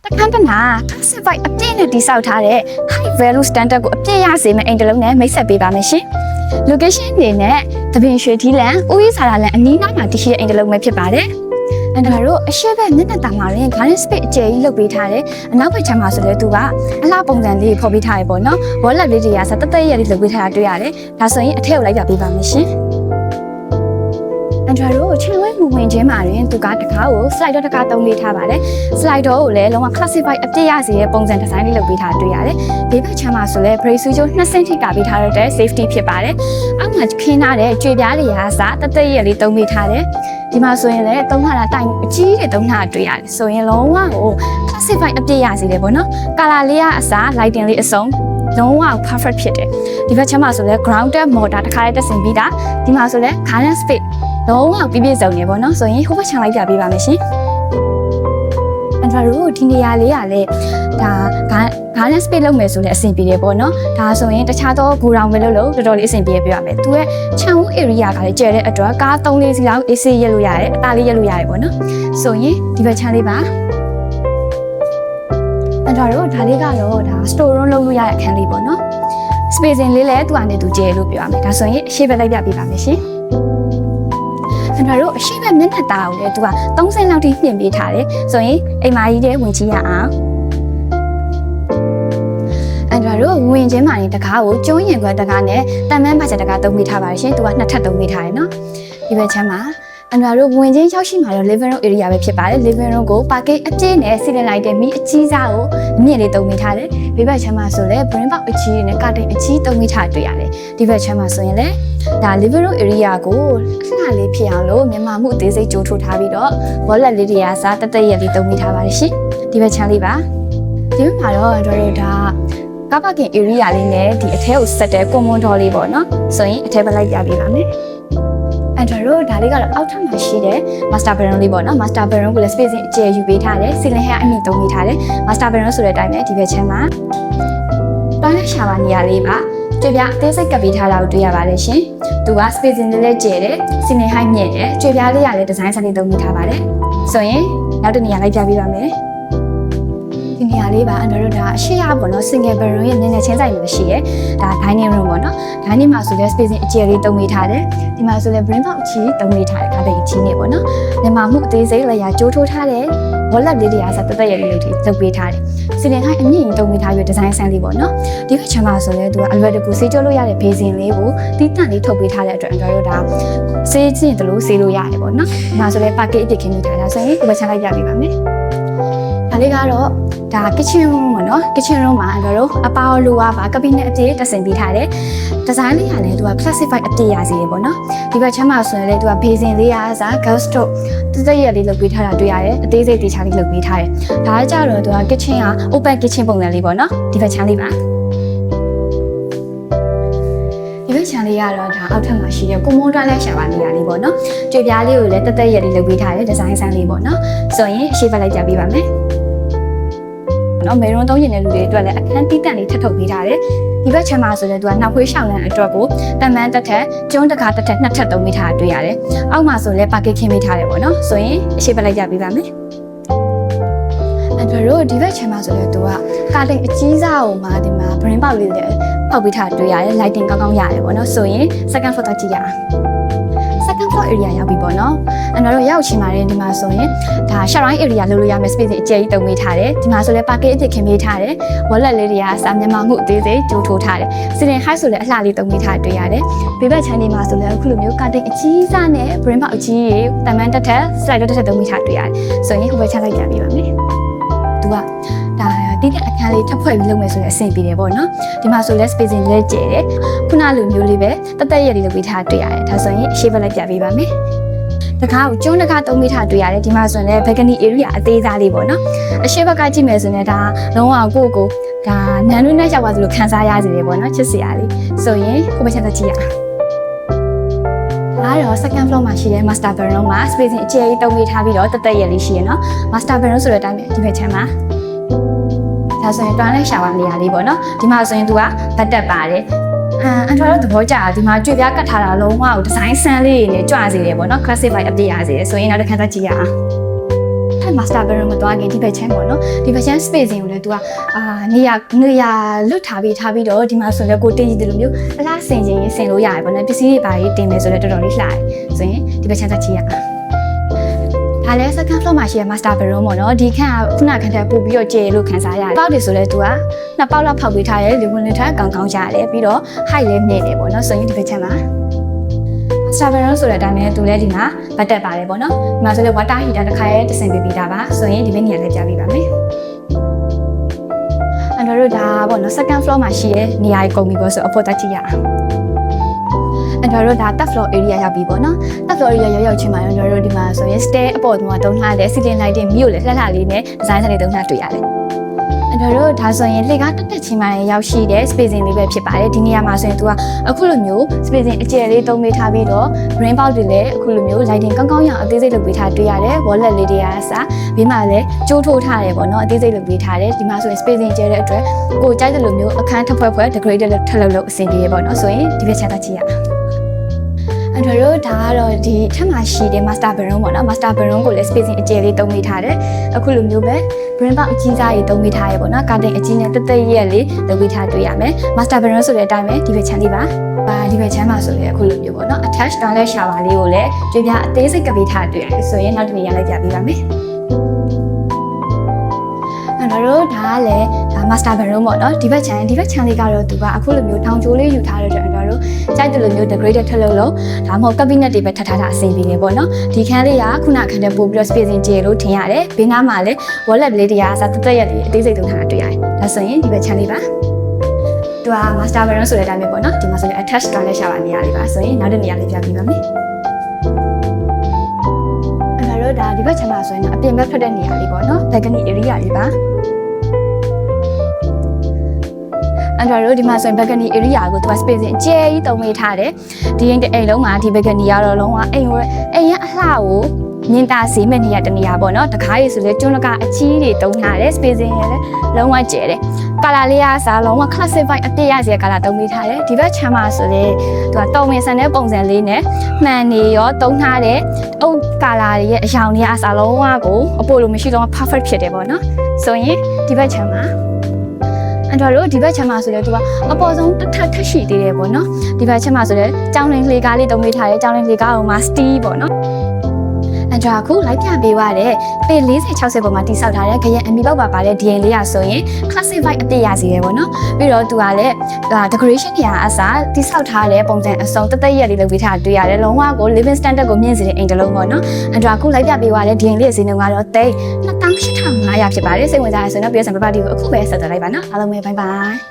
တခန်းတနာ classify အပြည့်နဲ့တိစောက်ထားတဲ့ high value standard ကိုအပြည့်ရစေမယ့်အိမ်တစ်လုံးနဲ့မိတ်ဆက်ပေးပါမယ်ရှင် location အနေနဲ့တပင်ရွှေထီးလန်ဦးရီးစာလန်အနီးနားမှာတရှိတဲ့အိမ်တစ်လုံးပဲဖြစ်ပါတယ်အန်ဒါတို့အရှိဘက်မျက်နှာတာမှာရင် garden space အကျယ်ကြီးလုပ်ပေးထားတယ်အနောက်ဘက်ခြမ်းမှာဆိုလဲသူကအလှပုံစံလေးဖော်ပေးထားရပေါ့နော် wallet လေးတွေကစတက်ရလေးလုပ်ပေးထားတာတွေ့ရတယ်ဒါဆိုရင်အထက်ကိုလိုက်ပြပေးပါမယ်ရှင်အန်ဒရာတို့ချန်ဝဲမူဝင်ခြင်းမှာရင်သူကတကားကို slider တကားသုံးပေးထားပါတယ် slider ကိုလည်းလုံးဝ classify အပြည့်ရစေတဲ့ပုံစံဒီဇိုင်းလေးလုပ်ပေးထားတွေ့ရတယ်ဒီဘက်ခြမ်းမှာဆိုလဲ brace switch 2 cm ထိကပေးထားတဲ့ safety ဖြစ်ပါတယ်အောက်မှာခင်းထားတဲ့ကြွေပြားတွေကစတက်ရလေးသုံးပေးထားတယ်ဒီမှာဆိုရင်လည်းသုံးထားတာတိုင်အကြီးတွေသုံးထားတွေ့ရတယ်ဆိုရင်လုံးဝကို classify အပြည့်ရစေတယ်ပေါ့နော် color လေးကအစား lighting လေးအစုံလုံးဝ perfect ဖြစ်တယ်ဒီဘက်ချမ်းမှာဆိုလဲ grounded motor တစ်ခါလေးတက်ဆင်ပြီးတာဒီမှာဆိုလဲ garden space လုံးဝပြည့်စုံနေပေါ့နော်ဆိုရင်ဟိုဘက်ချမ်းလိုက်ပြပေးပါမယ်ရှင်အန်ဒရာတို့ဒီနေရာလေးကလည်းဒါ garden space လုပ်မယ်ဆိုလဲအဆင်ပြေတယ်ပေါ့နော်ဒါဆိုရင်တခြားသောဂိုဒေါင်ပဲလုပ်တော်တော်လေးအဆင်ပြေပြရမယ်သူရဲ့ခြံဝန်း area ကလည်းကျယ်တဲ့အတွက်ကား3-4စီလောက် AC ရက်လို့ရတယ်အသားလေးရက်လို့ရတယ်ပေါ့နော်ဆိုရင်ဒီဘက်ချမ်းလေးပါအန်ဒရာတို့ဒါလေးကတော့ဒါ store room လုပ်လို့ရတဲ့အခန်းလေးပေါ့နော် spacing လေးလည်းသူ့အနေနဲ့သူကျယ်လို့ပြောရမယ်ဒါဆိုရင်အရှိဘက်လိုက်ပြပေးပါမယ်ရှင်ကျွန်တော်တို့အရှိဘက်မျက်နှာတာကိုလည်းသူက30လောက်ထိပြင်ပေးထားတယ်ဆိုရင်အိမ်မကြီးတဲ့ဝင်ကြည့်ရအောင်အန်ဒရာတို့ဝင်ချင်းမာရင်တကားကိုကျုံးရင်ခွက်တကားနဲ့တန်မန်းပါချက်တကားသုံးပေးထားပါတယ်ရှင်သူက2ထပ်သုံးပေးထားတယ်နော်ဒီဘက်ချမ်းမှာအန်ဒရာတို့ဝင်ချင်းရောက်ရှိမှာတော့ living room area ပဲဖြစ်ပါတယ် living room ကို parking အပြည့်နဲ့စီလင်လိုက်တဲ့မိအကြီးစားကိုအမြင့်လေးသုံးပေးထားတယ်ဒီဘက်ချမ်းမှာဆိုလဲ brain box အကြီးနဲ့ curtain အကြီးသုံးပေးထားတွေ့ရတယ်ဒီဘက်ချမ်းမှာဆိုရင်လည်းဒါ living room area ကိုအလှလေးဖြစ်အောင်လို့မြန်မာမှုအသေးစိတ်ကြိုးထိုးထားပြီးတော့ wallet လေးတွေကစားတက်ရက်လေးသုံးပေးထားပါတယ်ရှင်ဒီဘက်ချမ်းလေးပါဒီဘက်မှာတော့တို့ဒါကားပါကင် area လေးနဲ့ဒီအထဲကိုဆက်တဲ့ common door လေးပေါ့နော်ဆိုရင်အထဲဘက်လိုက်ပြပေးပါမယ်အန်ဒရာတို့ဒါလေးကတော့အောက်ထပ်မှာရှိတဲ့ master bedroom လေးပေါ့နော် master bedroom ကိုလည်း spacing အကျယ်ယူပေးထားတယ် ceiling height အမြင့်သုံးပေးထားတယ် master bedroom ဆိုတဲ့အတိုင်းပဲဒီဘက်ချမ်းမှာတောင်းရရှာပါနေရာလေးပါကြွေပြားအသေးစိတ်ကပ်ပေးထားတာကိုတွေ့ရပါတယ်ရှင်သူက spacing လေးလည်းကျယ်တယ် ceiling height မြင့်တယ်ကြွေပြားလေးကလည်း design ဆက်လေးသုံးပေးထားပါတယ်ဆိုရင်နောက်တစ်နေရာလိုက်ပြပေးပါမယ်ဒီနေရာလေးပါအန်ဒရာတို့ဒါအရှိရပေါ့နော် single bedroom ရဲ့နည်းနည်းချင်းဆိုင်လို့ရှိရဲဒါ dining room ပေါ့နော် dining မှာဆိုလဲ spacing အကျယ်လေးသုံးပေးထားတယ်ဒီမှာဆိုလဲ brain box အကြီးသုံးပေးထားတယ်ခါတဲ့ကြီးနေပေါ့နော်မြန်မာမှုအသေးစိတ်လည်းရကြိုးထိုးထားတယ် wallet လေးတွေကစတက်ရလေးလုပ်ပေးထားတယ် ceiling height အမြင့်ကြီးသုံးပေးထားပြီး design ဆန်းလေးပေါ့နော်ဒီဘက်ချမ်းမှာဆိုလဲသူကအလွယ်တကူဆေးကြောလို့ရတဲ့ basin လေးကိုတီးတန့်လေးထုတ်ပေးထားတဲ့အတွက်အန်ဒရာတို့ဒါဆေးချင်းတလို့ဆေးလို့ရတယ်ပေါ့နော်ဒီမှာဆိုလဲ package အပြည့်ခင်းပေးထားတာဆိုရင်ဒီဘက်ချမ်းလိုက်ပြပေးပါမယ်ဒါလေးကတော့ဒါ kitchen room ပေါ့နော် kitchen room မှာအန်ဒရာတို့အပေါလိုဝါပါ cabinet အပြည့်တက်ဆင်ပေးထားတယ် design လေးကလည်းသူက classify အပြည့်ရစီရပေါ့နော်ဒီဘက်ချမ်းမှာဆိုရင်လေသူက basin လေးအားစား gas stove တက်ရက်လေးလုပ်ပေးထားတာတွေ့ရတယ်အသေးစိတ်တေချာလေးလုပ်ပေးထားတယ်ဒါကကြတော့သူက kitchen က open kitchen ပုံစံလေးပေါ့နော်ဒီဘက်ချမ်းလေးပါဒီဘက်ချမ်းလေးကတော့ဒါအောက်ထပ်မှာရှိတဲ့ကိုမွန်တွန်းလက်ရှာပါနေရာလေးပေါ့နော်ကြွေပြားလေးကိုလည်းတက်ရက်လေးလုပ်ပေးထားတယ် design ဆန်းလေးပေါ့နော်ဆိုရင်အရှိဘက်လိုက်ကြပေးပါမယ်နော်မေရွန်သုံးရင်တဲ့လူတွေအတွက်လည်းအခန်းတီးတန့်လေးထပ်ထုတ်ပေးထားတယ်ဒီဘက်ချမ်းမှာဆိုလည်းသူကနှောက်ခွေးရှောင်းလန်းအတွက်ကိုတန်မန်းတက်ထက်ကျုံးတကာတက်ထက်2ထပ်သုံးပေးထားတွေ့ရတယ်အောက်မှာဆိုလည်းပါကစ်ခင်းပေးထားတယ်ပေါ့နော်ဆိုရင်အရှိဘက်လိုက်ကြပေးပါမယ်အန်ဒရာတို့ဒီဘက်ချမ်းမှာဆိုလည်းသူကကာတင်အကြီးစားကိုမှဒီမှာ brain box လေးတွေဖောက်ပေးထားတွေ့ရတယ် lighting ကောင်းကောင်းရတယ်ပေါ့နော်ဆိုရင် second floor ကြည့်ရအောင် second floor area ရောက်ပြီပေါ့နော်အန်ဒရာတို့ရောက်ချင်ပါတယ်ဒီမှာဆိုရင်ဒါ sharing area လုပ်လို့ရမယ် space အကျယ်ကြီးတုံပေးထားတယ်ဒီမှာဆိုလဲ parking အပြည့်ခင်းပေးထားတယ် wallet လေးတွေကစာမြန်မာမှုအသေးစိတ်ကြိုးထိုးထားတယ် ceiling height ဆိုလဲအလှလေးတုံပေးထားတွေ့ရတယ်ဘေးဘက်ချမ်းလေးမှာဆိုလဲအခုလိုမျိုး curtain အကြီးစားနဲ့ brain box အကြီးကြီးတန်မန်းတက်ထက် slide တက်ထက်တုံပေးထားတွေ့ရတယ်ဆိုရင်ဟိုဘက်ချမ်းလိုက်ပြပေးပါမယ်သူကဒါတိတဲ့အခန်းလေးထပ်ဖွဲ့ပြီးလုပ်မယ်ဆိုရင်အဆင်ပြေတယ်ပေါ့နော်ဒီမှာဆိုလဲ spacing လေးကျယ်တယ်ခုနလိုမျိုးလေးပဲတက်ရက်လေးလုပ်ပေးထားတွေ့ရတယ်ဒါဆိုရင်အရှိဘက်လိုက်ပြပေးပါမယ်တကားကိုကျုံးတကားသုံးပေးထားတွေ့ရတယ်ဒီမှာဆိုရင်လည်း balcony area အသေးစားလေးပေါ့နော်အရှိဘက်ကကြည့်မယ်ဆိုရင်ဒါလုံးဝကိုဒါနန်းတွင်းနဲ့ရောက်သွားသလိုခံစားရစေတယ်ပေါ့နော်ချစ်စရာလေးဆိုရင်ကိုပဲချက်သက်ကြည့်ရအောင်ဒါတော့ second floor မှာရှိတဲ့ master bedroom မှာ spacing အကျယ်ကြီးသုံးပေးထားပြီးတော့တက်ရက်လေးရှိရနော် master bedroom ဆိုတဲ့အတိုင်းပဲဒီဘက်ချမ်းမှာဒါဆိုရင်တွန်းလဲရှာပါနေရာလေးပေါ့နော်ဒီမှာဆိုရင်သူကဘတ်တက်ပါတယ်အန်ထွာတော့သဘောကျတာဒီမှာကြွေပြားကတ်ထားတာလုံးဝကိုဒီဇိုင်းဆန်းလေးတွေနဲ့ကြွစေတယ်ပေါ့နော် classify အပြည့်ရစေတယ်ဆိုရင်နောက်တစ်ခါသက်ကြည့်ရအောင်ထ က် master bedroom မသွားခင်ဒီဘက်ချမ်းပေါ့နော်ဒီဘက်ချမ်း spacing ကိုလည်း तू ကနေရာလွတ်ထားပြီးတော့ဒီမှာဆိုလည်းကိုတင်ကြည့်တယ်လို့မျိုးအလားဆင်ချင်းဆင်လို့ရတယ်ပေါ့နော်ပစ္စည်းတွေပါရေးတင်မယ်ဆိုလည်းတော်တော်လေးလှတယ်ဆိုရင်ဒီဘက်ချမ်းသက်ချီရဒါလည်း second floor မှာရှိတဲ့ master bedroom ပေါ့နော်ဒီခန့်ကခုနခန့်တက်ပို့ပြီးတော့ကျေလို့ခန်းစားရတယ်ပေါက်တွေဆိုလည်း तू နှစ်ပေါက်လောက်ဖောက်ပေးထားတယ်လေဝင်လင်ထားကောင်းရတယ်ပြီးတော့ height လည်းမြင့်တယ်ပေါ့နော်ဆိုရင်ဒီဘက်ချမ်းမှာmaster bedroom ဆိုတဲ့အတိုင်းပဲ तू လည်းဒီမှာဗတ်တက်ပါတယ်ပေါ့နော်ဒီမှာဆိုလည်း water heater တစ်ခါရဲတဆင်ပေးပြီးတာပါဆိုရင်ဒီဘက်နေရာလည်းပြပေးပါမယ်အဲ့တော့ဒါပေါ့နော် second floor မှာရှိတဲ့နေရာကြီးကုန်ပြီပေါ့ဆိုအဖို့တက်ကြည့်ရအောင်အဲ့တော့ဒါ third floor area ရောက်ပြီပေါ့နော် third floor area ရောက်ချင်းမှာတော့ဒီမှာဆိုရင် stair အပေါ်မှာတုံးထားတဲ့ ceiling lighting မြို့လေလှလှလေးနဲ့ design ဆက်တွေတုံးထားတွေ့ရတယ်အဲ့တော့ဒါဆိုရင်လှေကားတက်ချင်းမှရောက်ရှိတဲ့ spacing လေးပဲဖြစ်ပါတယ်ဒီနေရာမှာဆိုရင် तू အခုလိုမျိုး spacing အကျယ်လေးတုံးပေးထားပြီးတော့ brain box တွေလည်းအခုလိုမျိုး lighting ကောင်းရအောင်အသေးစိတ်လုပ်ပေးထားတွေ့ရတယ် wallet လေးတွေကအစားဘေးမှာလည်းကြိုးထိုးထားတယ်ပေါ့နော်အသေးစိတ်လုပ်ပေးထားတယ်ဒီမှာဆိုရင် spacing ကျဲတဲ့အတွက်ကိုကြိုက်တဲ့လိုမျိုးအခန်းထဖွဲ့ decorated ထပ်လုပ်အဆင်ပြေရပေါ့နော်ဆိုရင်ဒီဘက်ချမ်းသာကြည့်ရအောင်အဲ့တော့ဒါကတော့ဒီထက်မှရှိတဲ့ master bedroom ပေါ့နော် master bedroom ကိုလည်း spacing အကျယ်လေးတုံးပေးထားတယ်အခုလိုမျိုးပဲ brain box အကြီးစားကြီးတုံးပေးထားရပေါ့နော် curtain အကြီးနဲ့တက်ရက်လေးလုပ်ပေးထားတွေ့ရမယ် master bedroom ဆိုတဲ့အတိုင်းပဲဒီဘက်ချမ်းလေးပါဒီဘက်ချမ်းမှာဆိုရင်အခုလိုမျိုးပေါ့နော် attach toilet shower လေးကိုလည်းကြွေးပြအသေးစိတ်ကပေးထားတွေ့ရတယ်ဆိုရင်နောက်တစ်နေ့ရလိုက်ပြပေးပါမယ်အဲ့တော့ဒါကလည်းဒါ master bedroom ပေါ့နော်ဒီဘက်ချမ်းလေးကတော့သူကအခုလိုမျိုးထောင်ချိုးလေးယူထားတဲ့အတွက်ကြိုက်တယ်လို့မျိုး decorated ထပ်လို့ဒါမှမဟုတ် cabinet တွေပဲထပ်ထားတာအဆင်ပြေနေပေါ့နော်ဒီခန်းလေးကခုနခန်းတဲ့ပို့ပြီးတော့ spacing ကျယ်လို့ထင်ရတယ်ဘေးနားမှာလည်း wallet လေးတွေကစားတက်ရက်လေးအသေးစိတ်သုံးထားတာတွေ့ရတယ်ဒါဆိုရင်ဒီဘက်ချမ်းလေးပါသူက master bedroom ဆိုတဲ့အတိုင်းပဲပေါ့နော်ဒီမှာဆိုရင် attach toilet shower နေရာလေးပါဆိုရင်နောက်တဲ့နေရာလေးပြပြပါမယ်အဲ့တော့ဒါဒီဘက်ချမ်းမှာဆိုရင်အပြင်ဘက်ထွက်တဲ့နေရာလေးပေါ့နော် balcony area လေးပါအဲ့တော့ဒီမှာဆိုရင် balcony area ကိုသူက spacing အကျယ်ကြီးတုံးပေးထားတယ်ဒီအိမ်လုံးမှာဒီ balcony ကတော့လုံးဝအိမ်ရဲ့အလှကိုမြင်သာစေမယ့်နေရာတစ်နေရာပေါ့နော်တခါရည်ဆိုလဲကျွန်းလကအကြီးတွေတုံးထားတယ် spacing ရလည်းလုံးဝကျယ်တယ်ကာလာလေးကစားလုံးဝ classic vibe အပြည့်ရစေကာလာတုံးပေးထားတယ်ဒီဘက်ချမ်းမှာဆိုလဲသူကတုံးဝင်ဆန်တဲ့ပုံစံလေးနဲ့မှန်နေရောတုံးထားတဲ့အုပ်ကာလာတွေရဲ့အယောင်တွေကအစားလုံးဝကိုအပေါ်လိုမရှိတော့ perfect ဖြစ်တယ်ပေါ့နော်ဆိုရင်ဒီဘက်ချမ်းမှာအဲ့တော့ဒီဘက်ချမ်းမှာဆိုလဲသူကအပေါ်ဆုံးတစ်ထပ်ရှိသေးတယ်ပေါ့နော်ဒီဘက်ချမ်းမှာဆိုလဲကြောင်းလင်းလေကားလေးတုံးပေးထားတယ်ကြောင်းလင်းလေကားကိုမှ steel ပေါ့နော်အဲ့တော့အခုလိုက်ပြပေးသွားတဲ့ပေ40-60ပေါ်မှာတိစောက်ထားတဲ့ခရက်အမီပေါက်ပါတဲ့ DN လေးရဆိုရင် classic vibe အပြည့်ရစီရယ်ပေါ့နော်ပြီးတော့သူကလည်း decoration တွေကအစားတိစောက်ထားတဲ့ပုံစံအစုံတက်ရက်လေးလုပ်ပေးထားတွေ့ရတယ်လုံးဝကို living standard ကိုမြင့်စေတဲ့အိမ်တစ်လုံးပေါ့နော်အဲ့တော့အခုလိုက်ပြပေးသွားတဲ့ DN လေးရဲ့ဈေးနှုန်းကတော့28,500ဖြစ်ပါတယ်စိတ်ဝင်စားရဆိုရင်တော့ PSN property ကိုအခုပဲဆက်သွယ်လိုက်ပါနော်အားလုံးပဲ bye bye